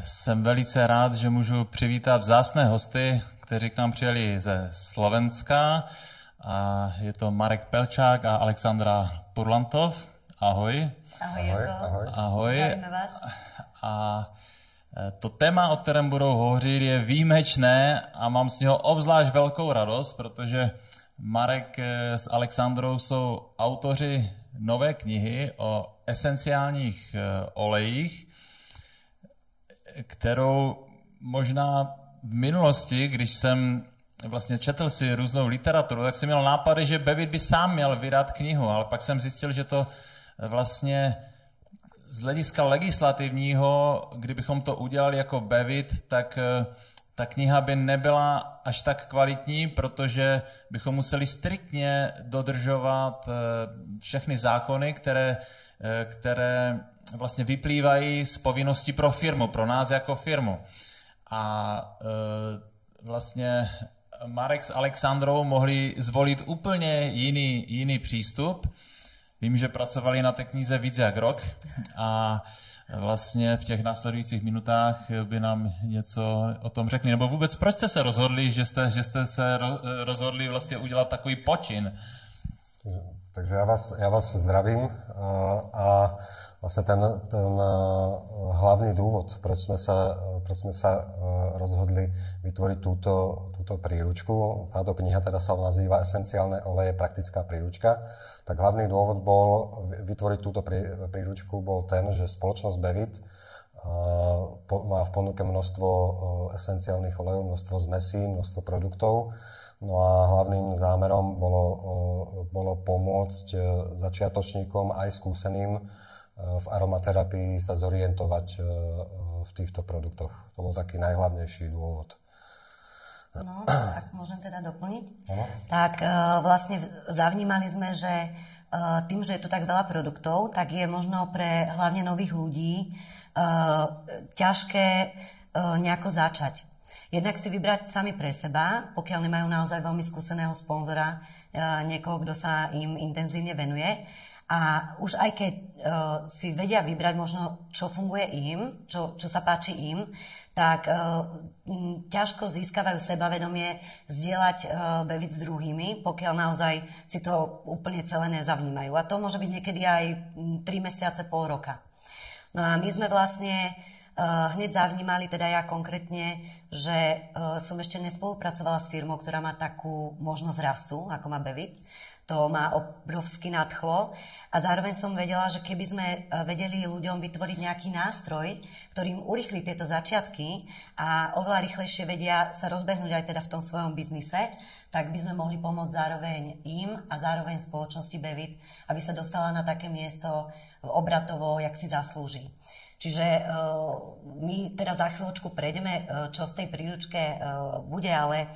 Jsem velice rád, že můžu přivítat vzácné hosty, kteří k nám přijeli ze Slovenska. A je to Marek Pelčák a Alexandra Purlantov. Ahoj. Ahoj, Jirko. Ahoj. Ahoj. Zdravíme vás. A to téma, o kterém budou hovořit, je výjimečné a mám z něho obzvlášť velkou radost, protože Marek s Alexandrou jsou autoři nové knihy o esenciálních olejích, kterou možná v minulosti, když jsem vlastně četl si různou literaturu, tak jsem měl nápady, že Bevit by sám měl vydat knihu, ale pak jsem zjistil, že to vlastně z hlediska legislativního, kdybychom to udělali jako Bevit, tak ta kniha by nebyla až tak kvalitní, protože bychom museli striktně dodržovat všechny zákony, které vlastně vyplývají z povinnosti pro firmu, pro nás jako firmu. A vlastně Marek s Alexandrou mohli zvolit úplně jiný přístup. Vím, že pracovali na té knize víc jak rok a vlastně v těch následujících minutách by nám něco o tom řekli. Nebo vůbec proč jste se rozhodli, že jste se rozhodli vlastně udělat takový počin? Takže ja vás zdravím a vlastne ten hlavný dôvod, proč sme sa rozhodli vytvoriť túto príručku. Táto kniha teda sa nazýva Esenciálne oleje, praktická príručka. Tak hlavný dôvod bol vytvoriť túto príručku bol ten, že spoločnosť Bevit má v ponuke množstvo esenciálnych olejov, množstvo zmesí, množstvo produktov. No a hlavným zámerom bolo pomôcť začiatočníkom aj skúseným v aromaterapii sa zorientovať v týchto produktoch. To bol taký najhlavnejší dôvod. No, ak môžem teda doplniť. Tak vlastne zavnímali sme, že tým, že je tu tak veľa produktov, tak je možno pre hlavne nových ľudí ťažké nejako začať. Jednak si vybrať sami pre seba, pokiaľ nemajú naozaj veľmi skúseného sponzora, niekoho, kto sa im intenzívne venuje. A už aj keď si vedia vybrať možno, čo funguje im, čo sa páči im, tak ťažko získavajú sebavedomie zdieľať Bevit s druhými, pokiaľ naozaj si to úplne celé nezavnímajú. A to môže byť niekedy aj 3 mesiace, pol roka. No a my sme vlastne hneď zavnímali, teda ja konkrétne, že som ešte nespolupracovala s firmou, ktorá má takú možnosť rastu, ako má Bevit. To ma obrovsky nadchlo a zároveň som vedela, že keby sme vedeli ľuďom vytvoriť nejaký nástroj, ktorým urýchli tieto začiatky a oveľa rýchlejšie vedia sa rozbehnúť aj teda v tom svojom biznise, tak by sme mohli pomôcť zároveň im a zároveň spoločnosti Bevit, aby sa dostala na také miesto obratovo, jak si zaslúži. Čiže my teda za chvíľočku prejdeme, čo v tej príručke bude, ale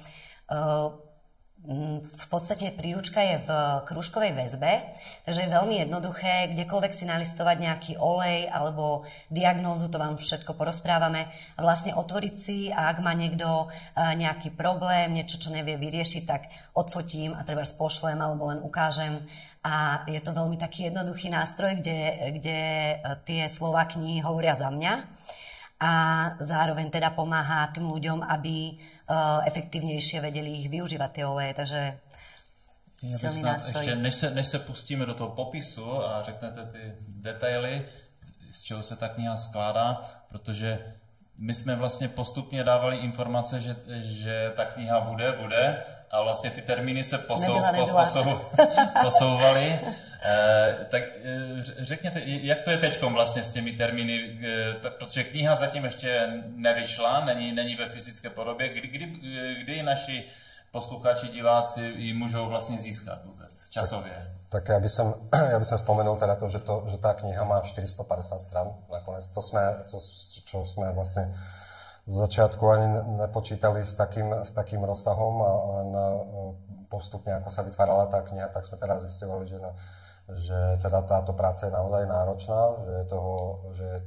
v podstate príručka je v krúžkovej väzbe, takže je veľmi jednoduché, kdekoľvek si nalistovať nejaký olej alebo diagnózu, to vám všetko porozprávame, a vlastne otvoriť si, a ak má niekto nejaký problém, niečo, čo nevie vyriešiť, tak odfotím a trebárs pošlem alebo len ukážem. A je to veľmi taký jednoduchý nástroj, kde tie slová knihy hovoria za mňa a zároveň teda pomáha tým ľuďom, aby efektívnejšie vedeli ich využívať tie oleje, takže silný nástroj. Ještě než se pustíme do toho popisu a řeknete ty detaily, z čeho se ta kniha skládá, protože my jsme vlastně postupně dávali informace, že ta kniha bude a vlastně ty termíny se posouvaly. Tak řekněte, jak to je teďkom vlastně s těmi termíny, protože kniha zatím ještě nevyšla, není ve fyzické podobě. Kdy naši posluchači, diváci ji môžu vlastne získať vôbec, časově? Tak ja by som spomenul teda to, že tá kniha má 450 strán nakoniec, čo sme vlastne z začiatku ani nepočítali s takým rozsahom a postupne, ako sa vytvárala tá kniha, tak sme teda zisťovali, že teda táto práca je naozaj náročná, že je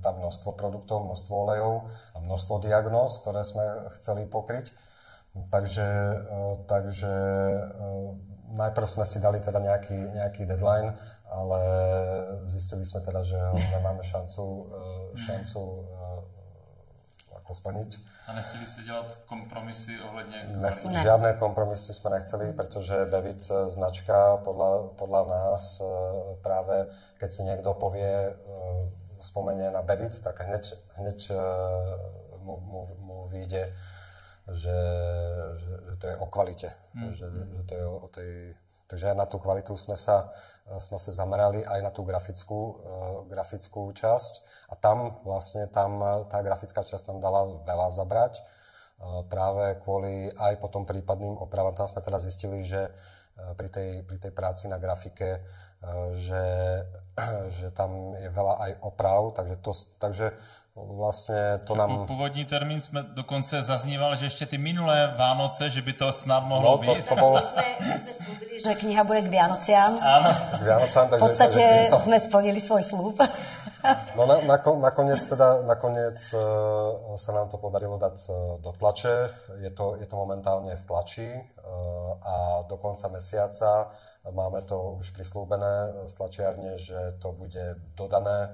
tam množstvo produktov, množstvo olejov a množstvo diagnóz, ktoré sme chceli pokryť. Takže najprv sme si dali teda nejaký deadline ale zistili sme teda, že ho nemáme šancu ako splniť. A nechceli ste dělat kompromisy ohledně... Žiadne kompromisy sme nechceli, pretože Bevit značka podľa nás práve, keď si niekto povie, spomenie na Bevit, tak hneď mu vyjde, že to je o kvalite. Že to je o tej... Takže aj na tú kvalitu sme sa zamerali, aj na tú grafickú časť. A tam tá grafická časť nám dala veľa zabrať. Práve kvôli aj potom prípadným opravám. Tam sme teda zistili, že pri tej práci na grafike, že tam je veľa aj oprav. Takže vlastne to nám... Původní termín jsme dokonce zaznívali, že ještě ty minulé Vánoce, že by to snad mohlo být. To bolo... My sme slúbili, že kniha bude k Vianociam. Áno. K Vianociam, v podstate sme splnili svoj slúb. No nakoniec sa nám to podarilo dať do tlače. Je to momentálne v tlači a do konca mesiaca máme to už prislúbené z tlačiarne, že to bude dodané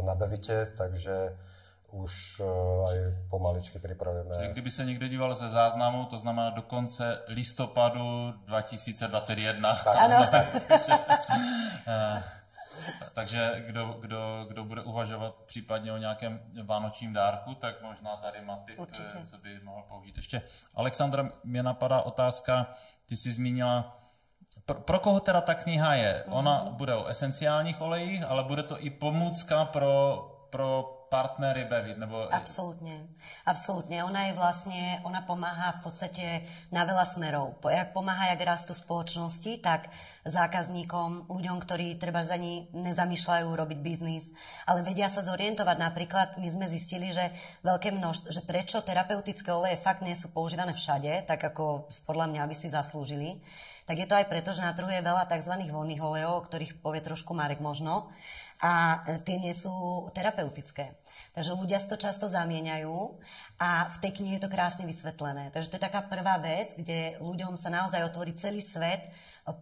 na Bevite, takže už aj pomaličky pripravujeme. Čiže kdyby se někdo díval ze záznamu, to znamená do konce listopadu 2021. Ano. Takže kdo bude uvažovat případně o nějakém vánočním dárku, tak možná tady má tip, co by mohl použít. Ještě, Alexandra, mě napadá otázka, ty jsi zmínila, pro koho teda ta kniha je? Ona bude o esenciálních olejích, ale bude to i pomůcka pro partnery Bevit, nebo... Absolútne. Ona pomáha v podstate na veľa smerov. Jak pomáha, jak rastú spoločnosti, tak zákazníkom, ľuďom, ktorí treba za ní nezamýšľajú robiť biznis, ale vedia sa zorientovať. Napríklad my sme zistili, že veľké množstvo, že prečo terapeutické oleje fakt nie sú používané všade, tak ako podľa mňa by si zaslúžili, tak je to aj preto, že na trhu je veľa tzv. Voľných olejov, o ktorých povie trošku Marek možno, a tie nie sú terapeutické. Takže ľudia si to často zamieňajú a v tej knihe je to krásne vysvetlené. Takže to je taká prvá vec, kde ľuďom sa naozaj otvorí celý svet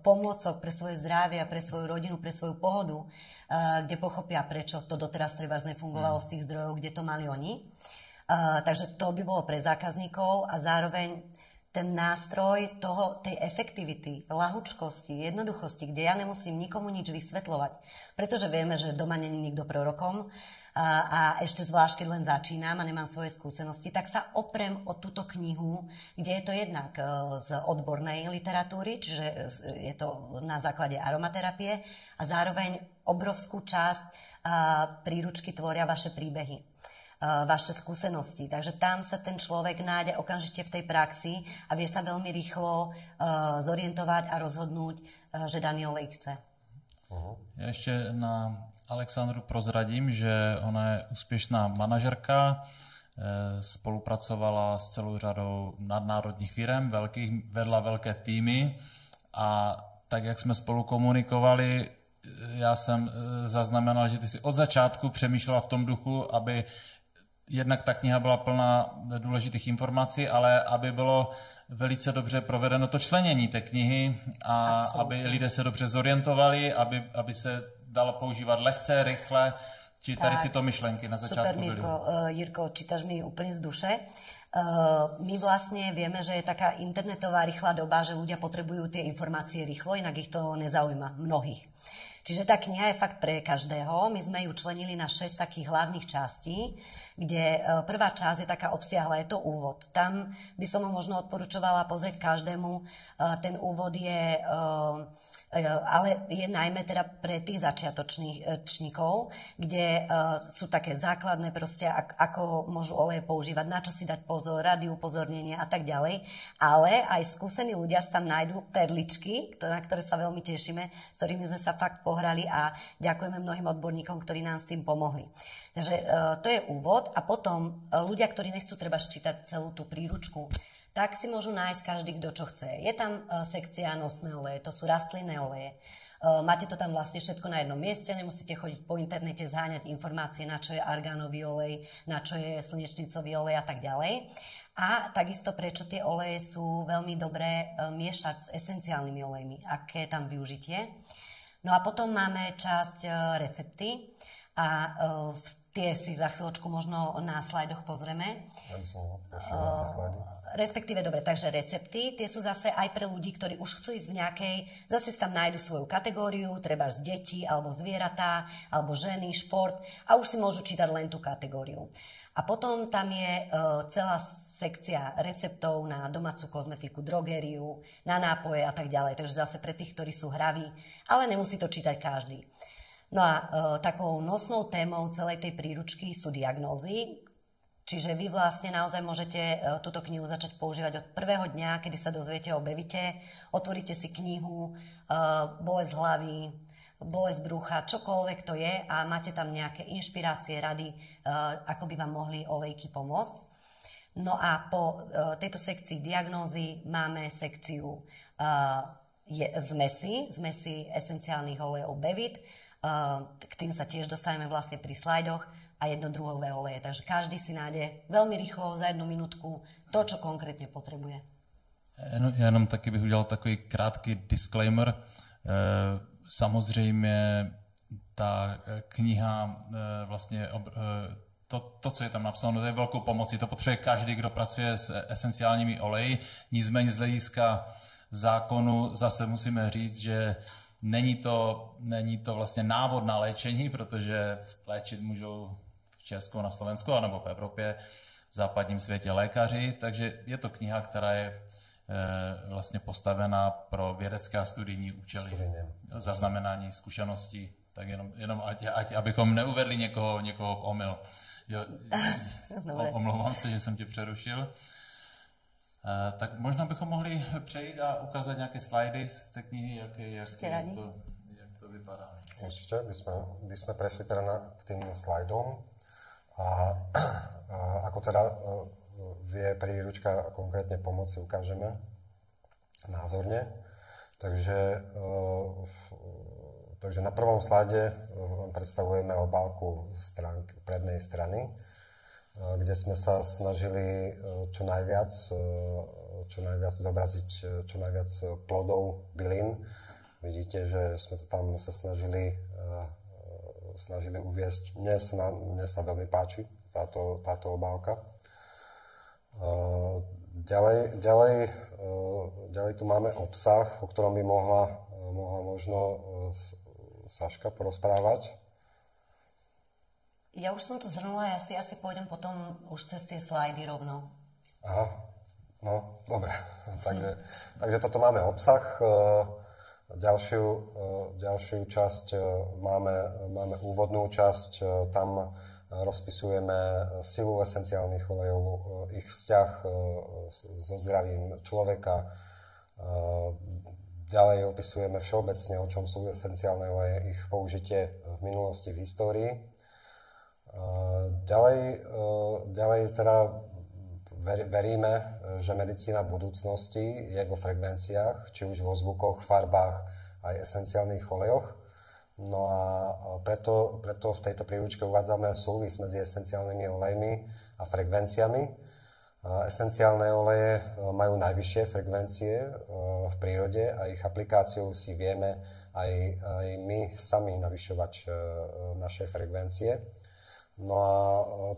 pomôcok pre svoje zdravie a pre svoju rodinu, pre svoju pohodu, kde pochopia, prečo to doteraz trebárs nefungovalo z tých zdrojov, kde to mali oni. Takže to by bolo pre zákazníkov a zároveň ten nástroj tej efektivity, ľahučkosti, jednoduchosti, kde ja nemusím nikomu nič vysvetľovať. Pretože vieme, že doma není nikto prorokom a ešte zvlášť, keď len začínam a nemám svoje skúsenosti, tak sa oprem o túto knihu, kde je to jednak z odbornej literatúry, čiže je to na základe aromaterapie a zároveň obrovskú časť príručky tvoria vaše príbehy, vaše skúsenosti. Takže tam sa ten človek nájde okamžite v tej praxi a vie sa veľmi rýchlo zorientovať a rozhodnúť, že daný olej chce. Já ještě na Alexandru prozradím, že ona je úspěšná manažerka, spolupracovala s celou řadou nadnárodních firem, vedla velké týmy a tak, jak jsme spolu komunikovali, já jsem zaznamenal, že ty si od začátku přemýšlela v tom duchu, aby jednak ta kniha byla plná důležitých informací, ale aby bylo velice dobře provedeno to členění té knihy a aby lidé se dobře zorientovali, aby se dalo používat lehce, rychle, či tady tyto myšlenky na začátku byly. Super, Jirko, čítaš mi úplne z duše. My vlastne vieme, že je taká internetová rýchla doba, že ľudia potrebujú tie informácie rýchlo, inak ich to nezaujíma mnohých. Čiže tá kniha je fakt pre každého. My sme ju členili na 6 takých hlavných častí, kde prvá časť je taká obsiahla, je to úvod. Tam by som ho možno odporúčovala pozrieť každému. Ten úvod je... ale je najmä teda pre tých začiatočníkov, kde sú také základné proste, ako môžu oleje používať, na čo si dať pozor, rady upozornenia a tak ďalej. Ale aj skúsení ľudia sa tam nájdú perličky, na ktoré sa veľmi tešíme, s ktorými sme sa fakt pohrali a ďakujeme mnohým odborníkom, ktorí nám s tým pomohli. Takže to je úvod a potom ľudia, ktorí nechcú treba čítať celú tú príručku, tak si môžu nájsť každý, kto čo chce. Je tam sekcia nosné oleje, to sú rastlinné oleje. Máte to tam vlastne všetko na jednom mieste, nemusíte chodiť po internete zháňať informácie, na čo je argánový olej, na čo je slnečnicový olej a tak ďalej. A takisto prečo tie oleje sú veľmi dobré miešať s esenciálnymi olejmi, aké je tam využitie. No a potom máme časť recepty a tie si za chvíľočku možno na slajdoch pozrieme. Ja by som prešiel na tie slajdy. Respektíve, dobre, takže recepty, tie sú zase aj pre ľudí, ktorí už chcú ísť v nejakej, zase tam nájdu svoju kategóriu, treba z deti, alebo zvieratá, alebo ženy, šport a už si môžu čítať len tú kategóriu. A potom tam je celá sekcia receptov na domácu kozmetiku, drogériu, na nápoje a tak ďalej. Takže zase pre tých, ktorí sú hraví, ale nemusí to čítať každý. No a takou nosnou témou celej tej príručky sú diagnózy, čiže vy vlastne naozaj môžete túto knihu začať používať od prvého dňa, kedy sa dozviete o Bevite, otvoríte si knihu, bolesť hlavy, bolesť brucha, čokoľvek to je a máte tam nejaké inšpirácie, rady, ako by vám mohli olejky pomôcť. No a po tejto sekcii diagnózy máme sekciu zmesi esenciálnych olejov Bevit. K tým sa tiež dostaneme vlastne pri slajdoch a jednodruhové oleje. Takže každý si nájde veľmi rýchlo za 1 minútku to, čo konkrétně potřebuje. Jenom taky bych udělal takový krátký disclaimer. Samozřejmě ta kniha vlastně to, co je tam napsáno, to je velkou pomocí. To potřebuje každý, kdo pracuje s esenciálními oleji. Nicméně z hlediska zákonu zase musíme říct, že není to vlastně návod na léčení, protože léčit můžou v Česku, na Slovensku, anebo v Evropě, v západním světě lékaři. Takže je to kniha, která je vlastně postavená pro vědecké a studijní účely. Zaznamenání zkušeností. Tak jenom ať abychom neuvedli někoho v omyl. Jo, omlouvám se, že jsem tě přerušil. Tak možná bychom mohli přejít a ukázat nějaké slajdy z té knihy, jak to vypadá. Určite, by sme prešli teda k tým slajdom a ako teda vie príručka konkrétne pomôcť, ukážeme názorne. Takže na prvom slajde vám predstavujeme obálku prednej strany, kde sme sa snažili čo najviac zobraziť čo najviac plodov, bylín. Vidíte, že sme to tam sa snažili uviesť. Mne sa veľmi páči táto obálka. Ďalej tu máme obsah, o ktorom by mohla možno Saška porozprávať. Ja už som to zhrnula, ja si asi pôjdem potom už cez tie slajdy rovno. Aha, no, dobre. Takže toto máme obsah. Ďalšiu časť máme úvodnú časť. Tam rozpisujeme silu esenciálnych olejov, ich vzťah so zdravím človeka. Ďalej opisujeme všeobecne, o čom sú esenciálne oleje, ich použitie v minulosti, v histórii. Ďalej teda veríme, že medicína budúcnosti je vo frekvenciách, či už vo zvukoch, farbách, aj esenciálnych olejoch. No a preto v tejto príručke uvádzame súvis medzi esenciálnymi olejmi a frekvenciami. Esenciálne oleje majú najvyššie frekvencie v prírode a ich aplikáciou si vieme aj my sami navyšovať naše frekvencie. No a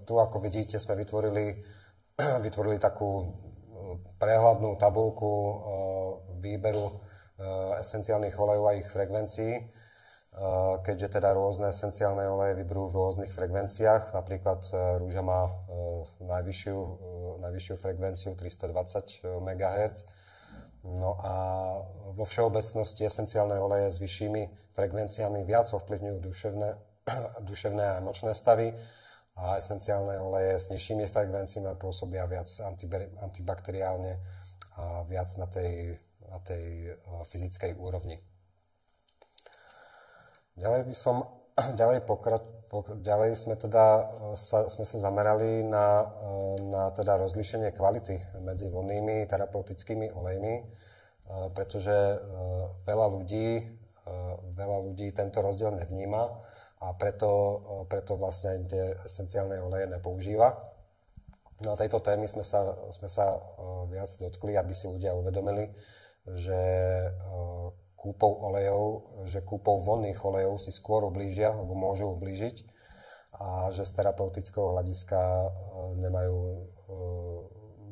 tu, ako vidíte, sme vytvorili takú prehľadnú tabuľku výberu esenciálnych olejov a ich frekvencií, keďže teda rôzne esenciálne oleje vyberú v rôznych frekvenciách. Napríklad rúža má najvyššiu frekvenciu 320 MHz. No a vo všeobecnosti esenciálne oleje s vyššími frekvenciami viac ovplyvňujú duševné a emočné stavy a esenciálne oleje s nižšími frekvenciami pôsobia viac antibakteriálne a viac na tej fyzickej úrovni. Ďalej sme sa zamerali na teda rozlíšenie kvality medzi vonnými terapeutickými olejmi, pretože veľa ľudí tento rozdiel nevníma a preto vlastne tie esenciálne oleje nepoužíva. No a tejto témy sme sa viac dotkli, aby si ľudia uvedomili, že kúpou olejov, že kúpou vonných olejov si skôr ublížia, alebo môžu ublížiť a že z terapeutického hľadiska nemajú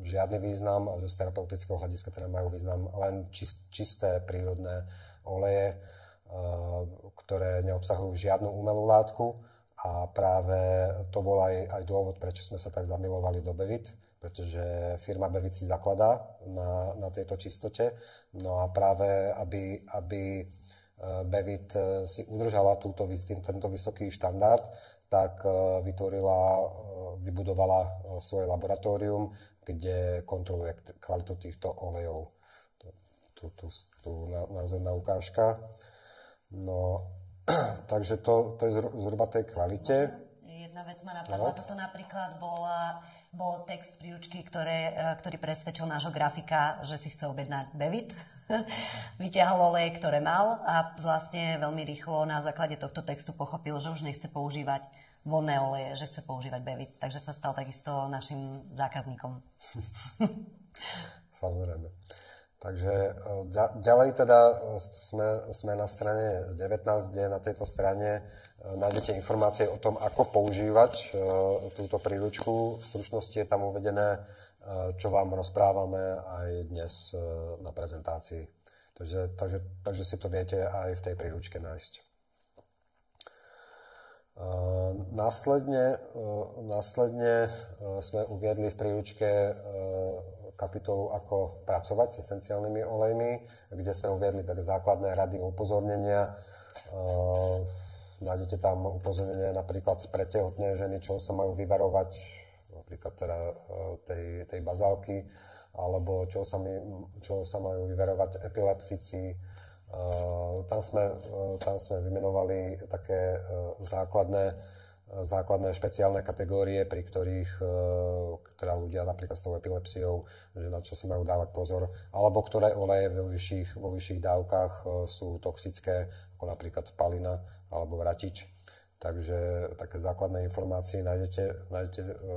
žiadny význam a že z terapeutického hľadiska teda majú význam len čisté prírodné oleje, ktoré neobsahujú žiadnu umelú látku a práve to bol aj dôvod, prečo sme sa tak zamilovali do Bevit, pretože firma Bevit si zakladá na tejto čistote. No a práve, aby Bevit si udržala tento vysoký štandard, tak vybudovala svoje laboratórium, kde kontroluje kvalitu týchto olejov. Tu názorná ukážka. No, takže to je zhruba tej kvalite. Jedna vec ma napadla, toto napríklad bol text príručky, ktorý presvedčil nášho grafika, že si chce objednať Bevit. Vyťahol oleje, ktoré mal a vlastne veľmi rýchlo na základe tohto textu pochopil, že už nechce používať vonné oleje, že chce používať Bevit. Takže sa stal takisto našim zákazníkom. Samozrejme. Takže ďalej teda sme na strane 19, kde na tejto strane nájdete informácie o tom, ako používať túto príručku. V stručnosti je tam uvedené, čo vám rozprávame aj dnes na prezentácii. Takže si to viete aj v tej príručke nájsť. Následne sme uviedli v príručke kapitolu Ako pracovať s esenciálnymi olejmi, kde sme uviedli také základné rady upozornenia. Nájdete tam upozornenia napríklad pre tehotné ženy, čo sa majú vyvarovať, napríklad teda tej bazálky, alebo čo sa majú vyvarovať epileptici. Tam sme vymenovali také základné špeciálne kategórie, pri ktorých teda ľudia napríklad s tou epilepsiou, že na čo si majú dávať pozor, alebo ktoré oleje vo vyšších dávkach sú toxické, ako napríklad palina alebo vratič. Takže také základné informácie nájdete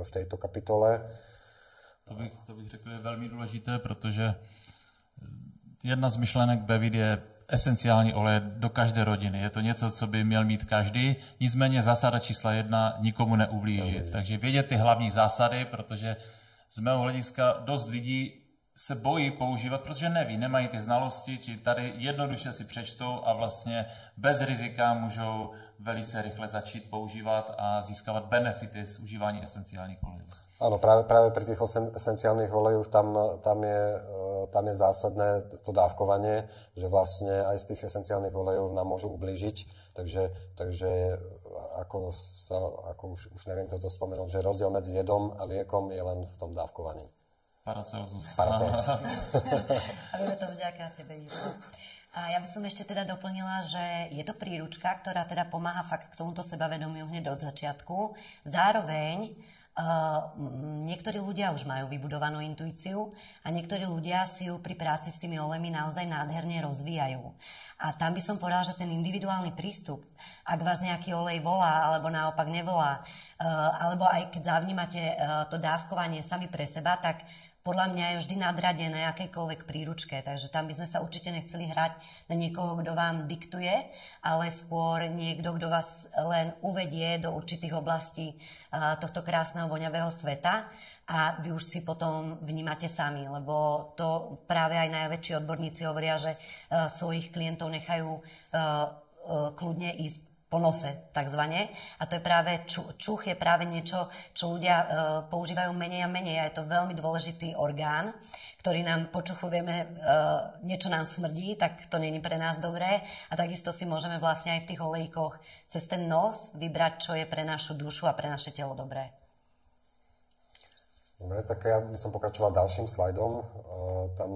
v tejto kapitole. To bych řekl je velmi důležité, protože jedna z myšlenek Bevit je esenciální olej do každé rodiny. Je to něco, co by měl mít každý, nicméně zásada čísla 1 nikomu neublížit. Takže vědět ty hlavní zásady, protože z mého hlediska dost lidí se bojí používat, protože neví, nemají ty znalosti, či tady jednoduše si přečtou a vlastně bez rizika můžou velice rychle začít používat a získávat benefity z užívání esenciálních olejů. Áno, práve pri tých esenciálnych olejoch tam je zásadné to dávkovanie, že vlastne aj z tých esenciálnych olejov nám môžu ublížiť, takže ako už neviem, kto to spomenul, že rozdiel medzi jedom a liekom je len v tom dávkovaní. Paracelsus. A vieme to vďaka tebe, Jiří. A ja by som ešte teda doplnila, že je to príručka, ktorá teda pomáha fakt k tomuto sebavedomiu hneď od začiatku. Zároveň niektorí ľudia už majú vybudovanú intuíciu a niektorí ľudia si ju pri práci s tými olejmi naozaj nádherne rozvíjajú. A tam by som povedala, že ten individuálny prístup, ak vás nejaký olej volá alebo naopak nevolá, alebo aj keď zavnímate to dávkovanie sami pre seba, tak podľa mňa je vždy nadradené akejkoľvek príručke, takže tam by sme sa určite nechceli hrať na niekoho, kto vám diktuje, ale skôr niekto, kto vás len uvedie do určitých oblastí tohto krásneho voňavého sveta a vy už si potom vnímate sami, lebo to práve aj najväčší odborníci hovoria, že svojich klientov nechajú kľudne ísť po nose, takzvané. A to je práve, čuch je práve niečo, čo ľudia používajú menej a menej. A je to veľmi dôležitý orgán, ktorý nám počuchujeme, niečo nám smrdí, tak to nie je pre nás dobré. A takisto si môžeme vlastne aj v tých olejkoch cez ten nos vybrať, čo je pre našu dušu a pre naše telo dobré. Dobre, tak ja by som pokračoval ďalším slajdom. Tam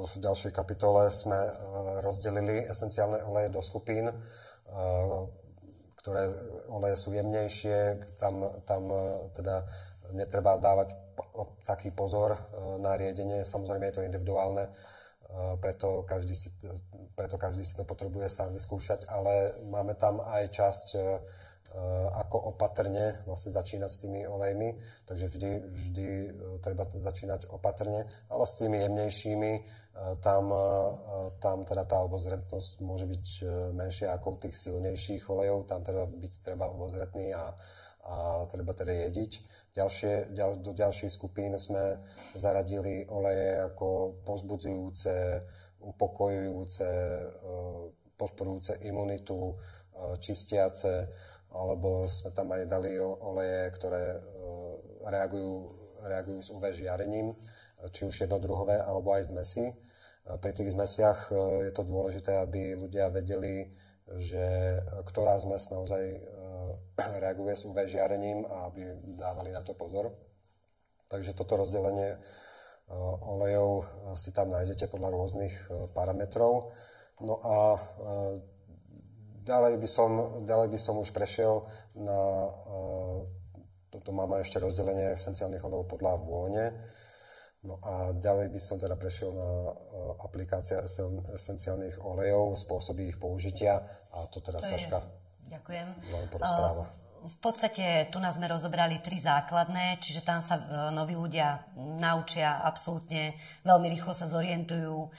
v ďalšej kapitole sme rozdelili esenciálne oleje do skupín, ktoré oleje sú jemnejšie, tam teda netreba dávať taký pozor na riedenie, samozrejme je to individuálne, preto každý si to potrebuje sám vyskúšať, ale máme tam aj časť ako opatrne vlastne začínať s tými olejmi, takže vždy treba začínať opatrne, ale s tými jemnejšími tam teda tá obozretnosť môže byť menšia ako u tých silnejších olejov, tam treba obozretný a treba teda jediť. Do ďalších skupín sme zaradili oleje ako povzbudzujúce, upokojujúce, podporujúce imunitu, čistiace, alebo sme tam aj dali oleje, ktoré reagujú s UV žiarením, či už jednodruhové, alebo aj zmesi. Pri tých zmesiach je to dôležité, aby ľudia vedeli, že ktorá zmes naozaj reaguje s UV žiarením a aby dávali na to pozor. Takže toto rozdelenie olejov si tam nájdete podľa rôznych parametrov. No a ďalej by som už prešiel na... Toto máme ešte rozdelenie esenciálnych olejov podľa vône. No a ďalej by som teda prešiel na aplikácia esenciálnych olejov, spôsoby ich použitia. A to teda Saška vám porozpráva. V podstate tu nás sme rozobrali 3 základné, čiže tam sa noví ľudia naučia absolútne, veľmi rýchlo sa zorientujú,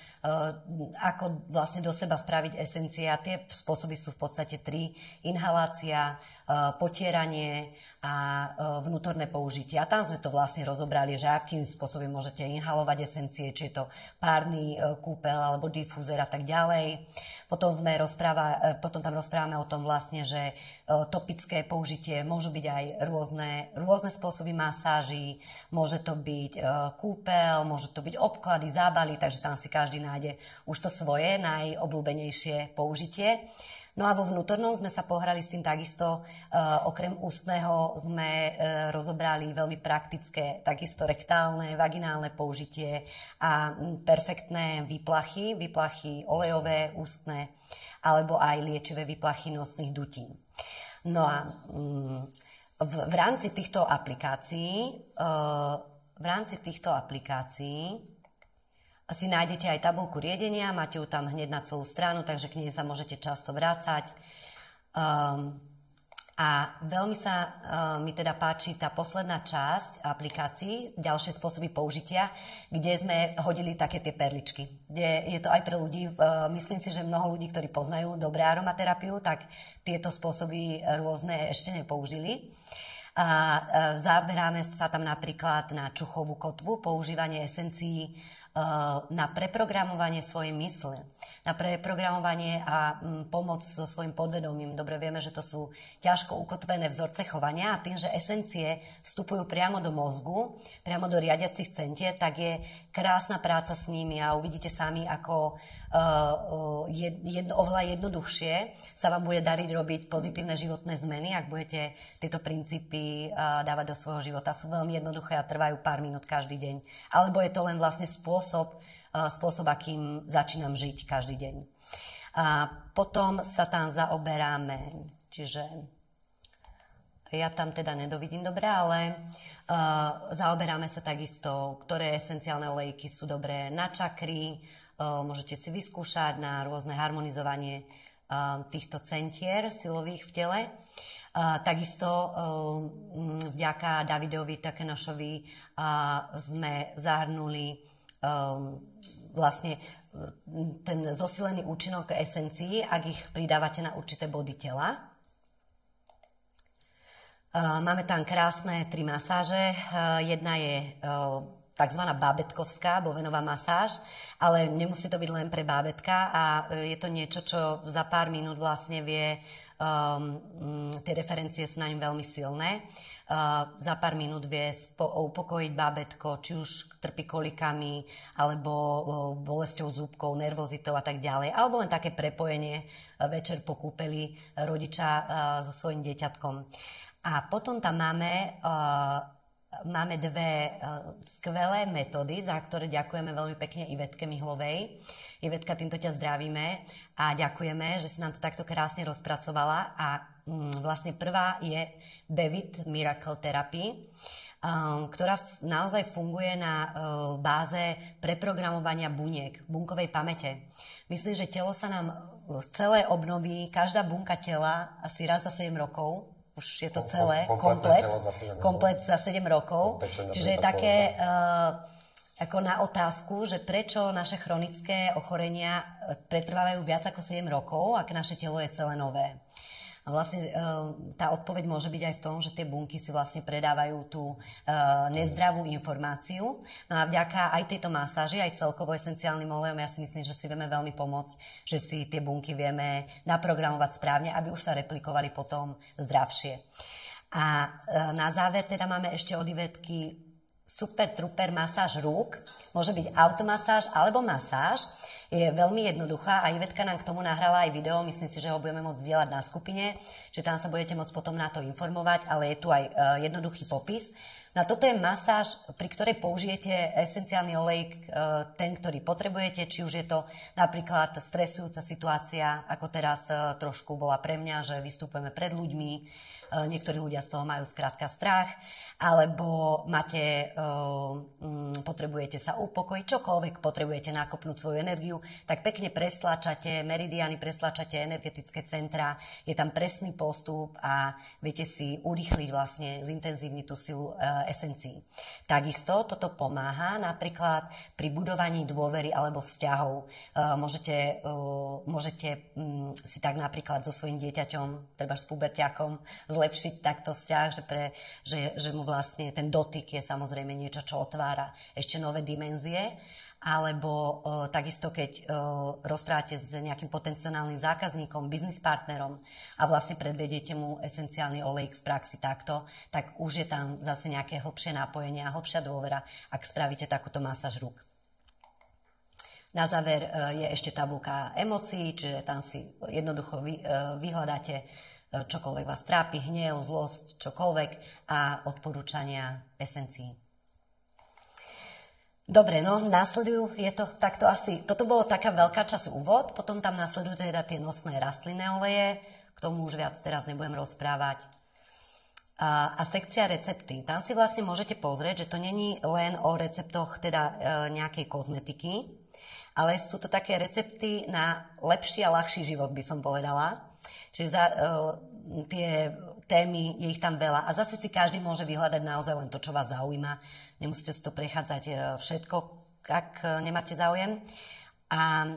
ako vlastne do seba vpraviť esencie. A tie spôsoby sú v podstate 3. Inhalácia, potieranie a vnútorné použitie. A tam sme to vlastne rozobrali, že akým spôsobom môžete inhalovať esencie, či je to párny kúpel alebo difúzer a tak ďalej. Potom tam rozprávame o tom vlastne, že topické použitie môžu byť aj rôzne spôsoby masáží, môže to byť kúpel, môže to byť obklady, zábaly, takže tam si každý nájde už to svoje najobľúbenejšie použitie. No a vo vnútornom sme sa pohrali s tým takisto, okrem ústneho sme rozobrali veľmi praktické, takisto rektálne, vaginálne použitie a perfektné výplachy olejové, ústne, alebo aj liečivé výplachy nosných dutín. No a v rámci týchto aplikácií si nájdete aj tabuľku riedenia, máte ju tam hneď na celú stranu, takže k nej sa môžete často vrácať. A veľmi sa mi teda páči tá posledná časť aplikácií, ďalšie spôsoby použitia, kde sme hodili také tie perličky. Kde je to aj pre ľudí, myslím si, že mnoho ľudí, ktorí poznajú dobré aromaterapiu, tak tieto spôsoby rôzne ešte nepoužili. A zaberáme sa tam napríklad na čuchovú kotvu, používanie esencií na preprogramovanie svojej mysle, na preprogramovanie a pomoc so svojím podvedomím. Dobre vieme, že to sú ťažko ukotvené vzorce chovania a tým, že esencie vstupujú priamo do mozgu, priamo do riadiacich centier, tak je krásna práca s nimi a uvidíte sami, ako oveľa jednoduchšie sa vám bude dariť robiť pozitívne životné zmeny, ak budete tieto princípy dávať do svojho života. Sú veľmi jednoduché a trvajú pár minút každý deň. Alebo je to len vlastne spôsob, akým začínam žiť každý deň. A potom sa tam zaoberáme, čiže ja tam teda nedovidím dobre, ale zaoberáme sa takisto, ktoré esenciálne olejky sú dobré na čakry, môžete si vyskúšať na rôzne harmonizovanie týchto centier silových v tele. Takisto vďaka Davidovi Takenošovi sme zahrnuli vlastne ten zosilený účinok esencií, ak ich pridávate na určité body tela. Máme tam krásne 3 masáže. Jedna je takzvaná bábätkovská bovenová masáž, ale nemusí to byť len pre bábätka a je to niečo, čo za pár minút vlastne vie, tie referencie sú na ňom veľmi silné. Za pár minút vie upokojiť bábätko, či už trpí kolikami, alebo bolesťou zúbkov, nervozitou a tak ďalej. Alebo len také prepojenie večer po kúpeli rodiča so svojím dieťatkom. A potom tam máme 2 skvelé metódy, za ktoré ďakujeme veľmi pekne Ivetke Mihlovej. Ivetka, týmto ťa zdravíme a ďakujeme, že si nám to takto krásne rozpracovala. A vlastne prvá je Bevit Miracle Therapy, ktorá naozaj funguje na báze preprogramovania buniek, bunkovej pamäte. Myslím, že telo sa nám celé obnoví, každá bunka tela asi raz za 7 rokov. už je to celé, komplet za 7 rokov. Čiže je také ako na otázku, že prečo naše chronické ochorenia pretrvávajú viac ako 7 rokov, ak naše telo je celé nové. A vlastne tá odpoveď môže byť aj v tom, že tie bunky si vlastne predávajú tú nezdravú informáciu. No a vďaka aj tejto masáži, aj celkovo esenciálnym olejom, ja si myslím, že si vieme veľmi pomôcť, že si tie bunky vieme naprogramovať správne, aby už sa replikovali potom zdravšie. A na záver teda máme ešte od Ivetky super truper masáž rúk. Môže byť automasáž alebo masáž. Je veľmi jednoduchá a Ivetka nám k tomu nahrala aj video, myslím si, že ho budeme môcť zdieľať na skupine, že tam sa budete môcť potom na to informovať, ale je tu aj jednoduchý popis. Na toto je masáž, pri ktorej použijete esenciálny olej, ten, ktorý potrebujete, či už je to napríklad stresujúca situácia, ako teraz trošku bola pre mňa, že vystupujeme pred ľuďmi, niektorí ľudia z toho majú skrátka strach, alebo potrebujete sa upokojiť, čokoľvek potrebujete nakopnúť svoju energiu, tak pekne prestlačate meridiany, prestlačate energetické centra, je tam presný postup a viete si urýchliť vlastne, zintenzívniť tú silu esencií. Takisto toto pomáha napríklad pri budovaní dôvery alebo vzťahov. Môžete si tak napríklad so svojím dieťaťom, treba s puberťakom, zlepšiť takto vzťah, že mu vlastne ten dotyk je samozrejme niečo, čo otvára ešte nové dimenzie, alebo takisto, keď rozprávate s nejakým potenciálnym zákazníkom, biznis partnerom a vlastne predvediete mu esenciálny olejk v praxi takto, tak už je tam zase nejaké hlbšie napojenie a hlbšia dôvera, ak spravíte takúto masáž rúk. Na záver je ešte tabuľka emócií, čiže tam si jednoducho vyhľadáte čokoľvek vás trápi, hnev, zlosť, čokoľvek a odporúčania esencií. Dobre, no následujú, je to takto asi, toto bolo taká veľká časť úvod, potom tam následujú teda tie nosné rastlinné oleje, k tomu už viac teraz nebudem rozprávať. A sekcia recepty, tam si vlastne môžete pozrieť, že to není len o receptoch teda nejakej kozmetiky, ale sú to také recepty na lepší a ľahší život, by som povedala. Čiže tie témy, je ich tam veľa. A zase si každý môže vyhľadať naozaj len to, čo vás zaujíma. Nemusíte si to prechádzať všetko, ak nemáte záujem. A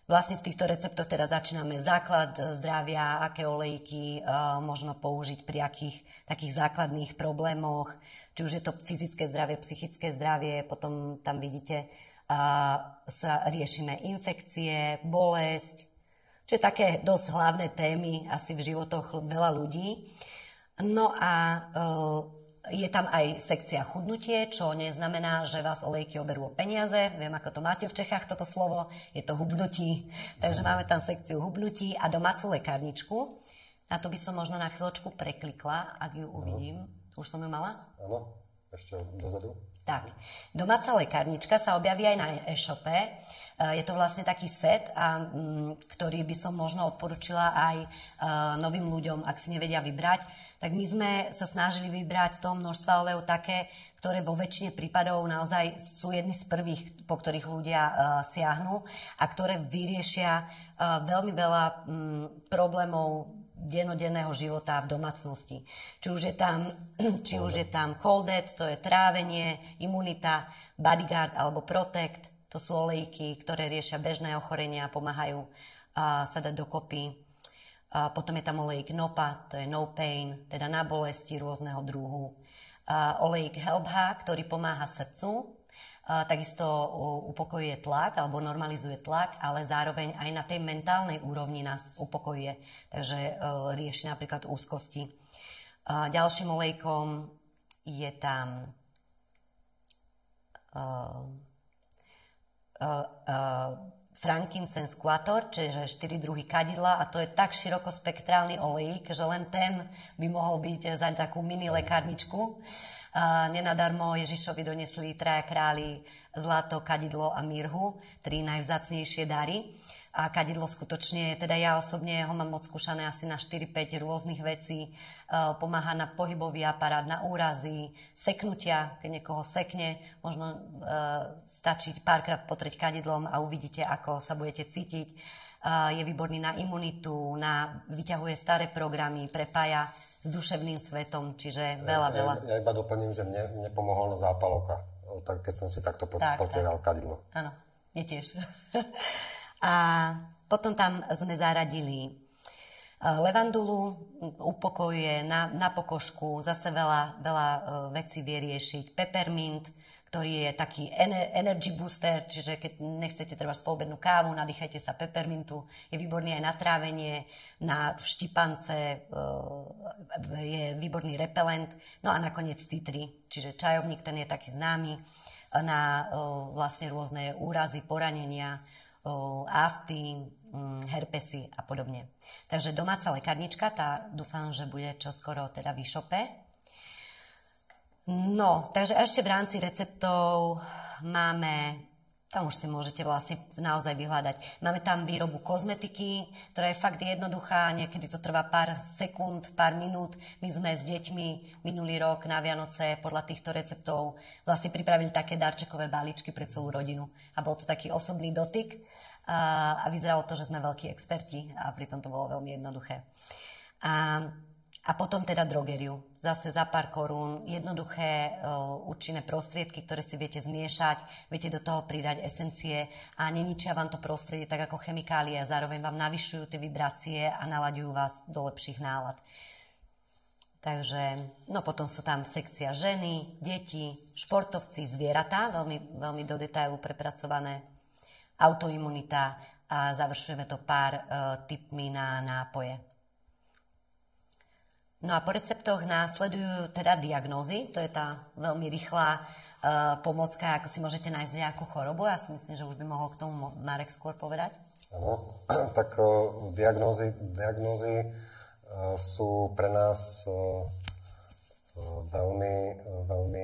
vlastne v týchto receptoch teda začíname základ zdravia, aké olejky možno použiť pri akých takých základných problémoch. Či už je to fyzické zdravie, psychické zdravie, potom tam vidíte, sa riešime infekcie, bolesť. Čiže také dosť hlavné témy asi v životoch veľa ľudí. No a je tam aj sekcia chudnutie, čo neznamená, že vás olejky oberú o peniaze. Viem, ako to máte v Čechách, toto slovo. Je to hubnutí. Takže máme tam sekciu hubnutí a domácu lekárničku. Na to by som možno na chvíľočku preklikla, ak ju uvidím. Už som ju mala? Áno, ešte dozadu. Tak, domáca lekárnička sa objaví aj na e-shope. Je to vlastne taký set, ktorý by som možno odporučila aj novým ľuďom, ak si nevedia vybrať. Tak my sme sa snažili vybrať z toho množstva olejov také, ktoré vo väčšine prípadov naozaj sú jedni z prvých, po ktorých ľudia siahnu a ktoré vyriešia veľmi veľa problémov dennodenného života v domácnosti. Či už je tam Coldet, to je trávenie, imunita, Bodyguard alebo Protect. To sú olejky, ktoré riešia bežné ochorenia a pomáhajú sa dať dokopy. Potom je tam olejk NOPA, to je No Pain, teda na bolesti rôzneho druhu. Olejk HelpHa, ktorý pomáha srdcu, takisto upokojuje tlak alebo normalizuje tlak, ale zároveň aj na tej mentálnej úrovni nás upokojuje, takže rieši napríklad úzkosti. Ďalším olejkom je tam frankincense quator, čiže 4 druhy kadidla a to je tak širokospektrálny olejk, že len ten by mohol byť za takú mini lekárničku. Nenadarmo Ježišovi donesli traja králi zlato, kadidlo a mirhu, 3 najvzácnejšie dary. A kadidlo skutočne, teda ja osobne ho mám odskúšané asi na 4-5 rôznych vecí. Pomáha na pohybový aparát, na úrazy, seknutia, keď niekoho sekne, možno stačí párkrát potrieť kadidlom a uvidíte, ako sa budete cítiť. Je výborný na imunitu, vyťahuje staré programy, prepája s duševným svetom, čiže veľa. Ja iba doplním, že mne pomohol zápal oka, keď som si takto potieral kadidlo. Áno, mne tiež. A potom tam sme zaradili levandulu, upokojuje na pokožku, zase veľa vecí vie riešiť. Peppermint, ktorý je taký energy booster, čiže keď nechcete treba spoobednú kávu, nadýchajte sa peppermintu. Je výborný aj na trávenie, na štipance, je výborný repelent. No a nakoniec tea tree, čiže čajovník, ten je taký známy na vlastne rôzne úrazy, poranenia, afty, herpesy a podobne. Takže domáca lekárnička, tá dúfam, že bude čoskoro teda v e-shope. No, takže ešte v rámci receptov máme, tam už si môžete vlastne naozaj vyhľadať, máme tam výrobu kozmetiky, ktorá je fakt jednoduchá, niekedy to trvá pár sekúnd, pár minút. My sme s deťmi minulý rok na Vianoce podľa týchto receptov vlastne pripravili také darčekové balíčky pre celú rodinu. A bol to taký osobný dotyk a vyzeralo to, že sme veľkí experti a pritom to bolo veľmi jednoduché. A potom teda drogeriu. Zase za pár korún, jednoduché účinné prostriedky, ktoré si viete zmiešať, viete do toho pridať esencie a neničia vám to prostredie tak ako chemikálie a zároveň vám navyšujú tie vibrácie a nalaďujú vás do lepších nálad. Takže, no potom sú tam sekcia ženy, deti, športovci, zvieratá, veľmi, veľmi do detailu prepracované, autoimunita a završujeme to pár tipmi na nápoje. No a po receptoch následujú teda diagnózy, to je tá veľmi rýchla pomocka, ako si môžete nájsť nejakú chorobu. Ja si myslím, že už by mohol k tomu Marek skôr povedať. Áno, tak diagnózy sú pre nás veľmi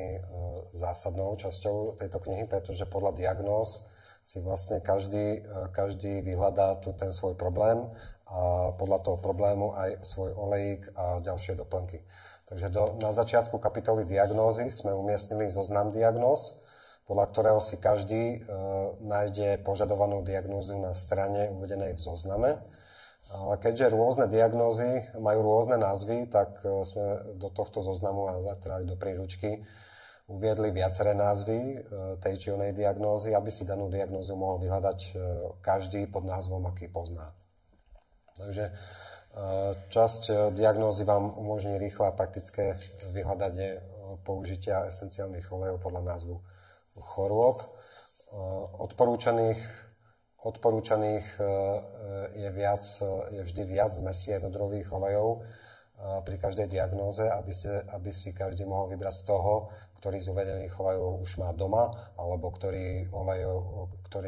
zásadnou časťou tejto knihy, pretože podľa diagnóz si vlastne každý vyhľadá ten svoj problém a podľa toho problému aj svoj olejík a ďalšie doplnky. Takže na začiatku kapitoly diagnózy sme umiestnili zoznam diagnóz, podľa ktorého si každý nájde požadovanú diagnózu na strane uvedenej v zozname. Ale keďže rôzne diagnózy majú rôzne názvy, tak sme do tohto zoznamu a teda aj do príručky uviedli viaceré názvy tej či onej diagnózy, aby si danú diagnózu mohol vyhľadať každý pod názvom, aký pozná. Takže časť diagnózy vám umožní rýchle a praktické vyhľadanie použitia esenciálnych olejov podľa názvu chorôb. Odporúčaných je vždy viac zmesí jednodrobných olejov pri každej diagnóze, aby si každý mohol vybrať z toho, ktorý z uvedených olejov už má doma, alebo ktorý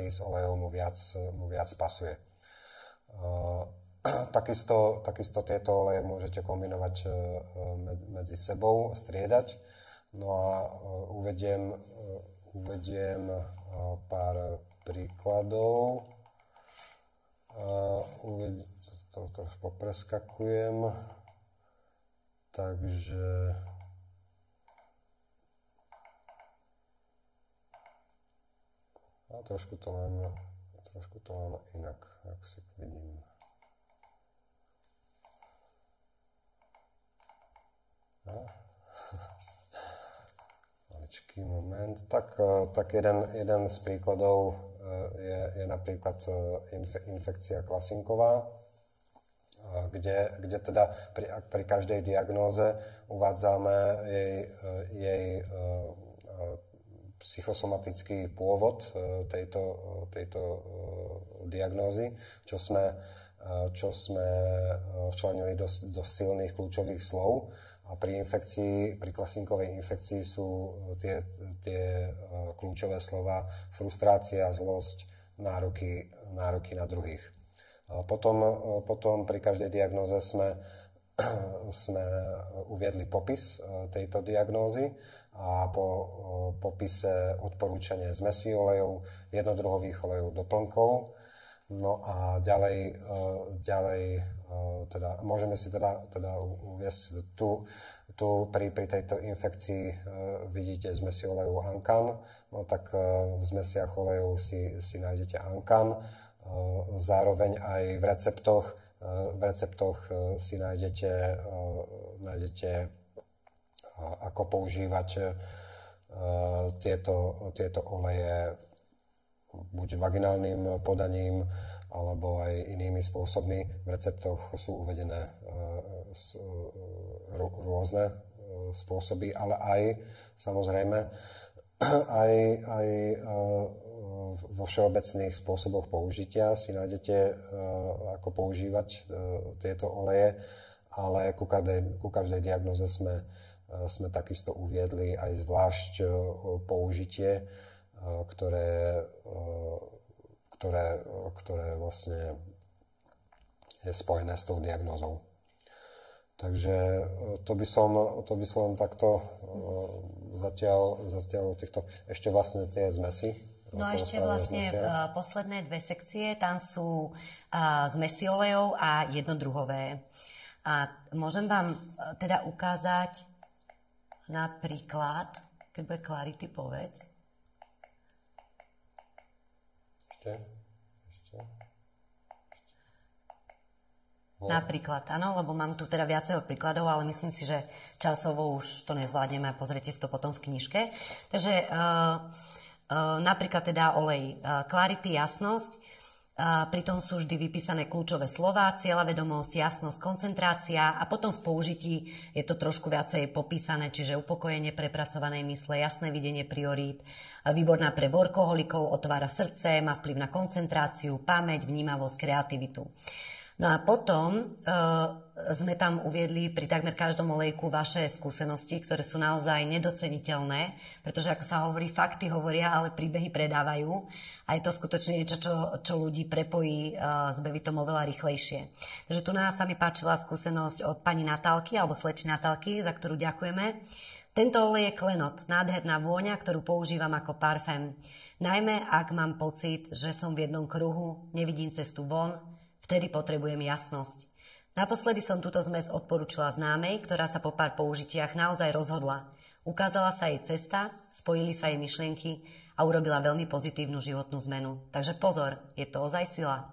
z olejov mu viac pasuje. Takisto tieto oleje môžete kombinovať medzi sebou, striedať. No a uvediem pár príkladov. To popreskakujem. Takže a trošku to mám inak, jak si vidím. Maličký moment. Tak jeden z príkladov je napríklad infekcia kvasinková, kde teda pri každej diagnóze uvádzame jej psychosomatický pôvod tejto diagnózy, čo sme včlenili do silných kľúčových slov. A pri kvasinkovej infekcii sú tie kľúčové slova frustrácia, zlosť, nároky na druhých. Potom pri každej diagnóze sme uviedli popis tejto diagnózy a po popise odporúčanie zmesí olejov, jednodruhových olejov, doplnkov. No a ďalej teda môžeme si teda uviesť tu pri tejto infekcii vidíte zmesi olejov Ankan, no tak v zmesiach olejov si nájdete Ankan. Zároveň aj v receptoch v receptoch si nájdete ako používať tieto oleje buď vaginálnym podaním, alebo aj inými spôsobmi. V receptoch sú uvedené rôzne spôsoby, ale aj, samozrejme, aj vo všeobecných spôsoboch použitia si nájdete, ako používať tieto oleje, ale ku každej diagnoze sme takisto uviedli aj zvlášť použitie, ktoré vlastne je spojené s tou diagnózou. Takže to by som takto zatiaľ týchto, ešte vlastne tie zmesy. No a ešte vlastne posledné 2 sekcie, tam sú zmesi olejov a jednodruhové. A môžem vám teda ukázať napríklad, keď bude Clarity, povedz. Ešte. No. Napríklad, áno, lebo mám tu teda viacero príkladov, ale myslím si, že časovo už to nezvládneme a pozrite si to potom v knižke. Takže napríklad teda olej Clarity, jasnosť, pritom sú vždy vypísané kľúčové slová, cieľavedomosť, jasnosť, koncentrácia a potom v použití je to trošku viacej popísané, čiže upokojenie prepracovanej mysle, jasné videnie priorít, výborná pre workoholikov, otvára srdce, má vplyv na koncentráciu, pamäť, vnímavosť, kreativitu. No a potom sme tam uviedli pri takmer každom olejku vaše skúsenosti, ktoré sú naozaj nedoceniteľné, pretože ako sa hovorí, fakty hovoria, ale príbehy predávajú. A je to skutočne niečo, čo ľudí prepojí s Bevitom oveľa rýchlejšie. Takže tu nás sa mi páčila skúsenosť od pani Natálky, alebo slečny Natálky, za ktorú ďakujeme. Tento olej je klenot, nádherná vôňa, ktorú používam ako parfém. Najmä, ak mám pocit, že som v jednom kruhu, nevidím cestu von, vtedy potrebujem jasnosť. Naposledy som túto zmes odporúčila známej, ktorá sa po pár použitiach naozaj rozhodla. Ukázala sa jej cesta, spojili sa jej myšlienky a urobila veľmi pozitívnu životnú zmenu. Takže pozor, je to ozaj sila.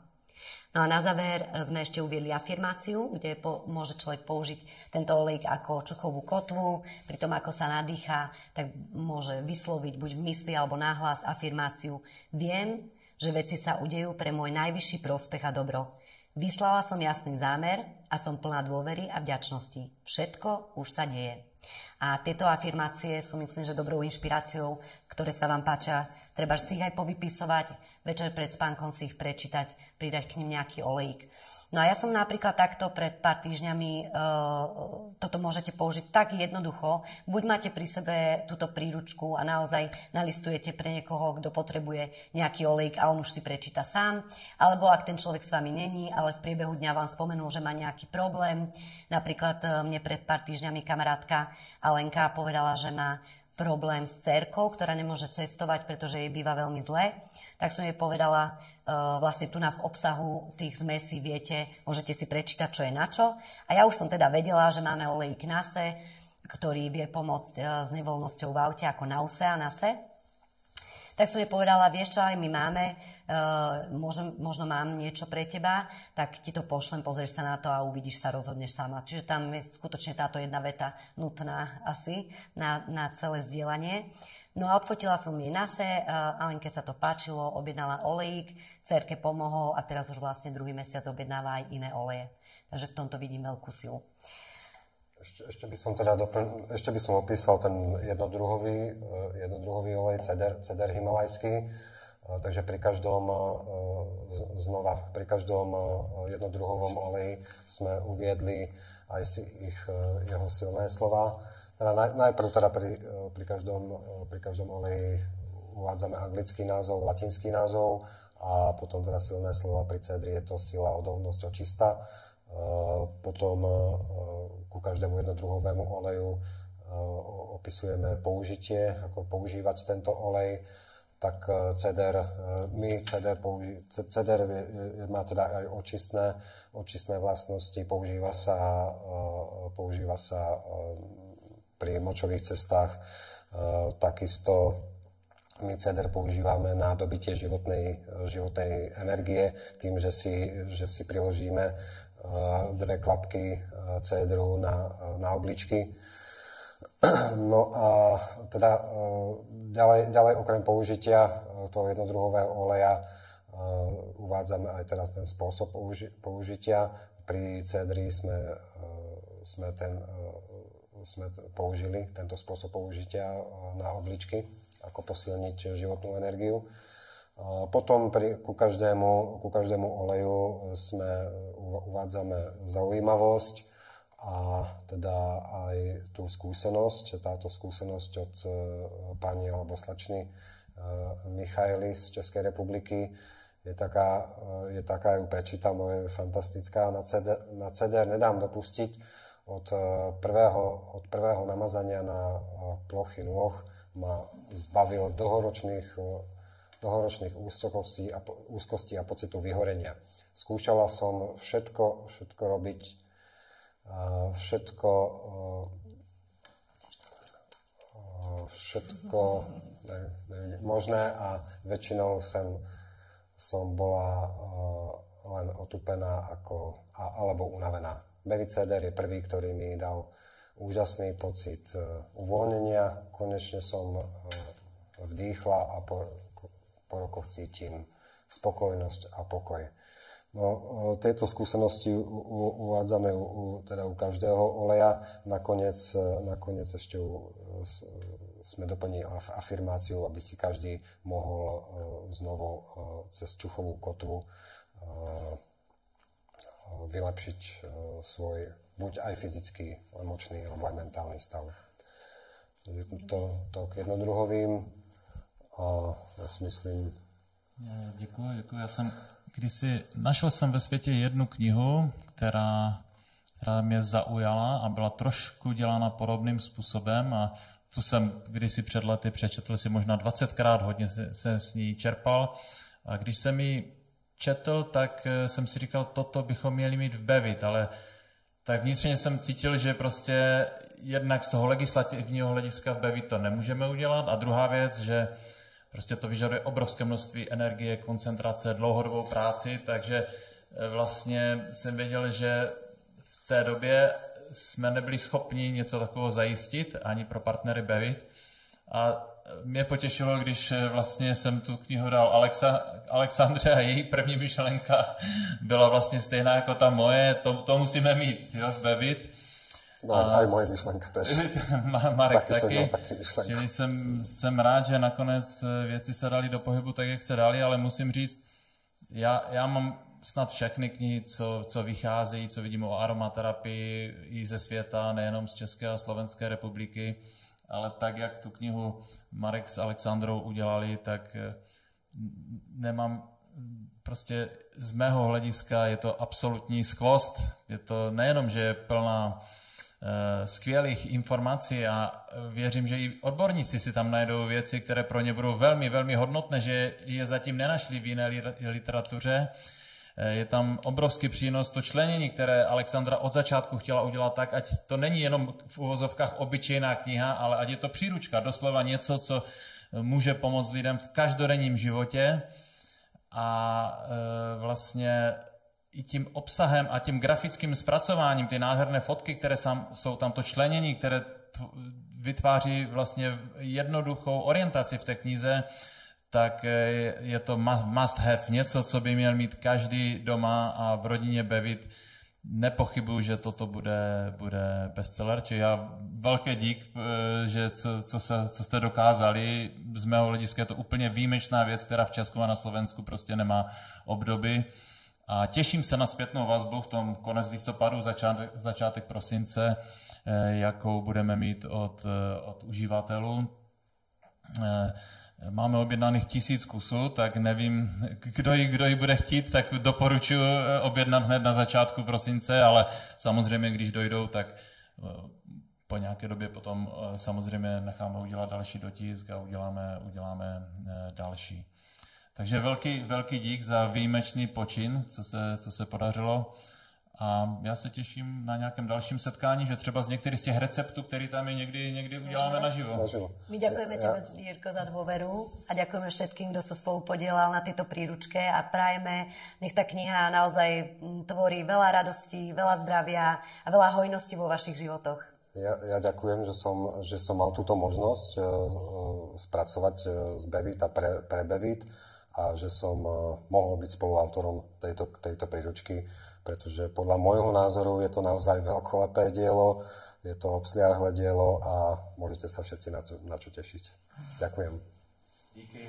No a na záver sme ešte uviedli afirmáciu, kde môže človek použiť tento olej ako čuchovú kotvu, pri tom ako sa nadýcha, tak môže vysloviť buď v mysli alebo nahlas afirmáciu. Viem, že veci sa udejú pre môj najvyšší prospech a dobro. Vyslala som jasný zámer a som plná dôvery a vďačnosti. Všetko už sa deje. A tieto afirmácie sú, myslím, že dobrou inšpiráciou, ktoré sa vám páčia. Treba si ich aj povypisovať, večer pred spánkom si ich prečítať, pridať k nim nejaký olejk. No a ja som napríklad takto pred pár týždňami, toto môžete použiť tak jednoducho. Buď máte pri sebe túto príručku a naozaj nalistujete pre niekoho, kto potrebuje nejaký olejk a on už si prečíta sám. Alebo ak ten človek s vami není, ale v priebehu dňa vám spomenul, že má nejaký problém. Napríklad mne pred pár týždňami kamarátka Alenka povedala, že má problém s dcérkou, ktorá nemôže cestovať, pretože jej býva veľmi zle. Tak som jej povedala, vlastne tu v obsahu tých zmesí viete, môžete si prečítať, čo je na čo. A ja už som teda vedela, že máme olej Nase, ktorý vie pomôcť s nevoľnosťou v aute ako Nause a Nase. Tak som jej povedala, vieš čo, aj my máme, možno mám niečo pre teba, tak ti to pošlem, pozrieš sa na to a uvidíš sa, rozhodneš sama. Čiže tam je skutočne táto jedna veta nutná asi na celé zdieľanie. No a odfotila som jej Nase, Alenke sa to páčilo, objednala olejík, dcerke pomohol a teraz už vlastne druhý mesiac objednáva aj iné oleje. Takže v tomto vidím veľkú silu. Ešte by som opísal ten jednodruhový olej, ceder himalajský. Takže pri každom jednodruhovom oleji sme uviedli aj jeho silné slova. Teda najprv teda pri každom oleji uvádzame anglický názov, latinský názov a potom teda silné slova pri cédri je to sila, odolnosť, očista. Potom ku každému jednodruhovému oleju opisujeme použitie, ako používať tento olej. Tak ceder má teda aj očistné vlastnosti, používa sa pri močových cestách, takisto My ceder používame na dobitie životnej energie tým, že si priložíme 2 kvapky cédru na obličky. No a teda ďalej okrem použitia toho jednodruhového oleja uvádzame aj teraz ten spôsob použitia. Pri cédri sme použili tento spôsob použitia na obličky, ako posilniť životnú energiu. Potom ku každému oleju uvádzame zaujímavosť a teda aj tú skúsenosť. Táto skúsenosť od pani alebo slečny Michaely z Českej republiky je taká, ju prečítam, je fantastická. Na ceder nedám dopustiť od prvého namazania na plochy nôh ma zbavil dlhoročných úzkostí a pocitu vyhorenia. Skúšala som všetko robiť, všetko možné a väčšinou som bola len otupená alebo unavená. Bevicéder je prvý, ktorý mi dal úžasný pocit uvoľnenia. Konečne som vdýchla a po rokoch cítim spokojnosť a pokoj. No, tieto skúsenosti uvádzame teda u každého oleja. Nakoniec ešte sme doplnili afirmáciu, aby si každý mohol znovu cez čuchovú kotvu vylepšiť svoj buď aj fyzický, emočný alebo aj mentálny stav. To k jednodruhovým a ja si myslím... Děkuji. Našel jsem ve světě jednu knihu, která mě zaujala a byla trošku dělána podobným způsobem a tu jsem kdysi před lety přečetl si možná 20krát, hodně se s ní čerpal a když jsem ji četl, tak jsem si říkal, toto bychom měli mít v Bevit, ale tak vnitřně jsem cítil, že prostě jednak z toho legislativního hlediska v Bevit to nemůžeme udělat a druhá věc, že prostě to vyžaduje obrovské množství energie, koncentrace, dlouhodobou práci, takže vlastně jsem věděl, že v té době jsme nebyli schopni něco takového zajistit, ani pro partnery Bevit. A mě potěšilo, když vlastně jsem tu knihu dal Alexandře a její první myšlenka byla vlastně stejná jako ta moje, to musíme mít, jo, v Bevit. No a moje myšlenka tež. Marek taky. Čili jsem rád, že nakonec věci se daly do pohybu tak, jak se daly, ale musím říct, já mám snad všechny knihy, co vycházejí, co vidím o aromaterapii i ze světa, nejenom z České a Slovenské republiky, ale tak, jak tu knihu Marek s Alexandrou udělali, tak nemám prostě z mého hlediska je to absolutní skvost. Je to nejenom, že je plná skvělých informací a věřím, že i odborníci si tam najdou věci, které pro ně budou velmi, velmi hodnotné, že je zatím nenašli v jiné literatuře. Je tam obrovský přínos to členění, které Alexandra od začátku chtěla udělat tak, ať to není jenom v uvozovkách obyčejná kniha, ale ať je to příručka, doslova něco, co může pomoct lidem v každodenním životě a vlastně i tím obsahem a tím grafickým zpracováním, ty nádherné fotky, které jsou tam, to členění, které vytváří vlastně jednoduchou orientaci v té knize, tak je to must have, něco, co by měl mít každý doma a v rodině Bevit. Nepochybuju, že toto bude bestseller, čiže já velký dík, že co jste dokázali. Z mého hlediska je to úplně výjimečná věc, která v Česku a na Slovensku prostě nemá obdoby. A těším se na zpětnou vazbu v tom konec listopadu, začátek prosince, jakou budeme mít od uživatelů. Máme objednaných 1000 kusů, tak nevím, kdo ji bude chtít, tak doporučuji objednat hned na začátku prosince, ale samozřejmě, když dojdou, tak po nějaké době potom samozřejmě necháme udělat další dotisk a uděláme další. Takže velký dík za výjimečný počin, co se podařilo. A já se těším na nějakém dalším setkání, že třeba z některých z těch receptů, který tam je někdy uděláme naživo. My ďakujeme tebe, Jirko, za dôveru a ďakujeme všetkým, kto sa spolu podielal na tejto príručke a prajeme, nech tá kniha naozaj tvorí veľa radostí, veľa zdravia a veľa hojnosti vo vašich životoch. Ja ďakujem, že som mal túto možnosť spracovať z Bevit a pre Bevit a že som mohol byť spoluautorom tejto príručky, pretože podľa môjho názoru je to naozaj veľkolepé dielo, je to obsiahle dielo a môžete sa všetci na čo tešiť. Ďakujem. Díky.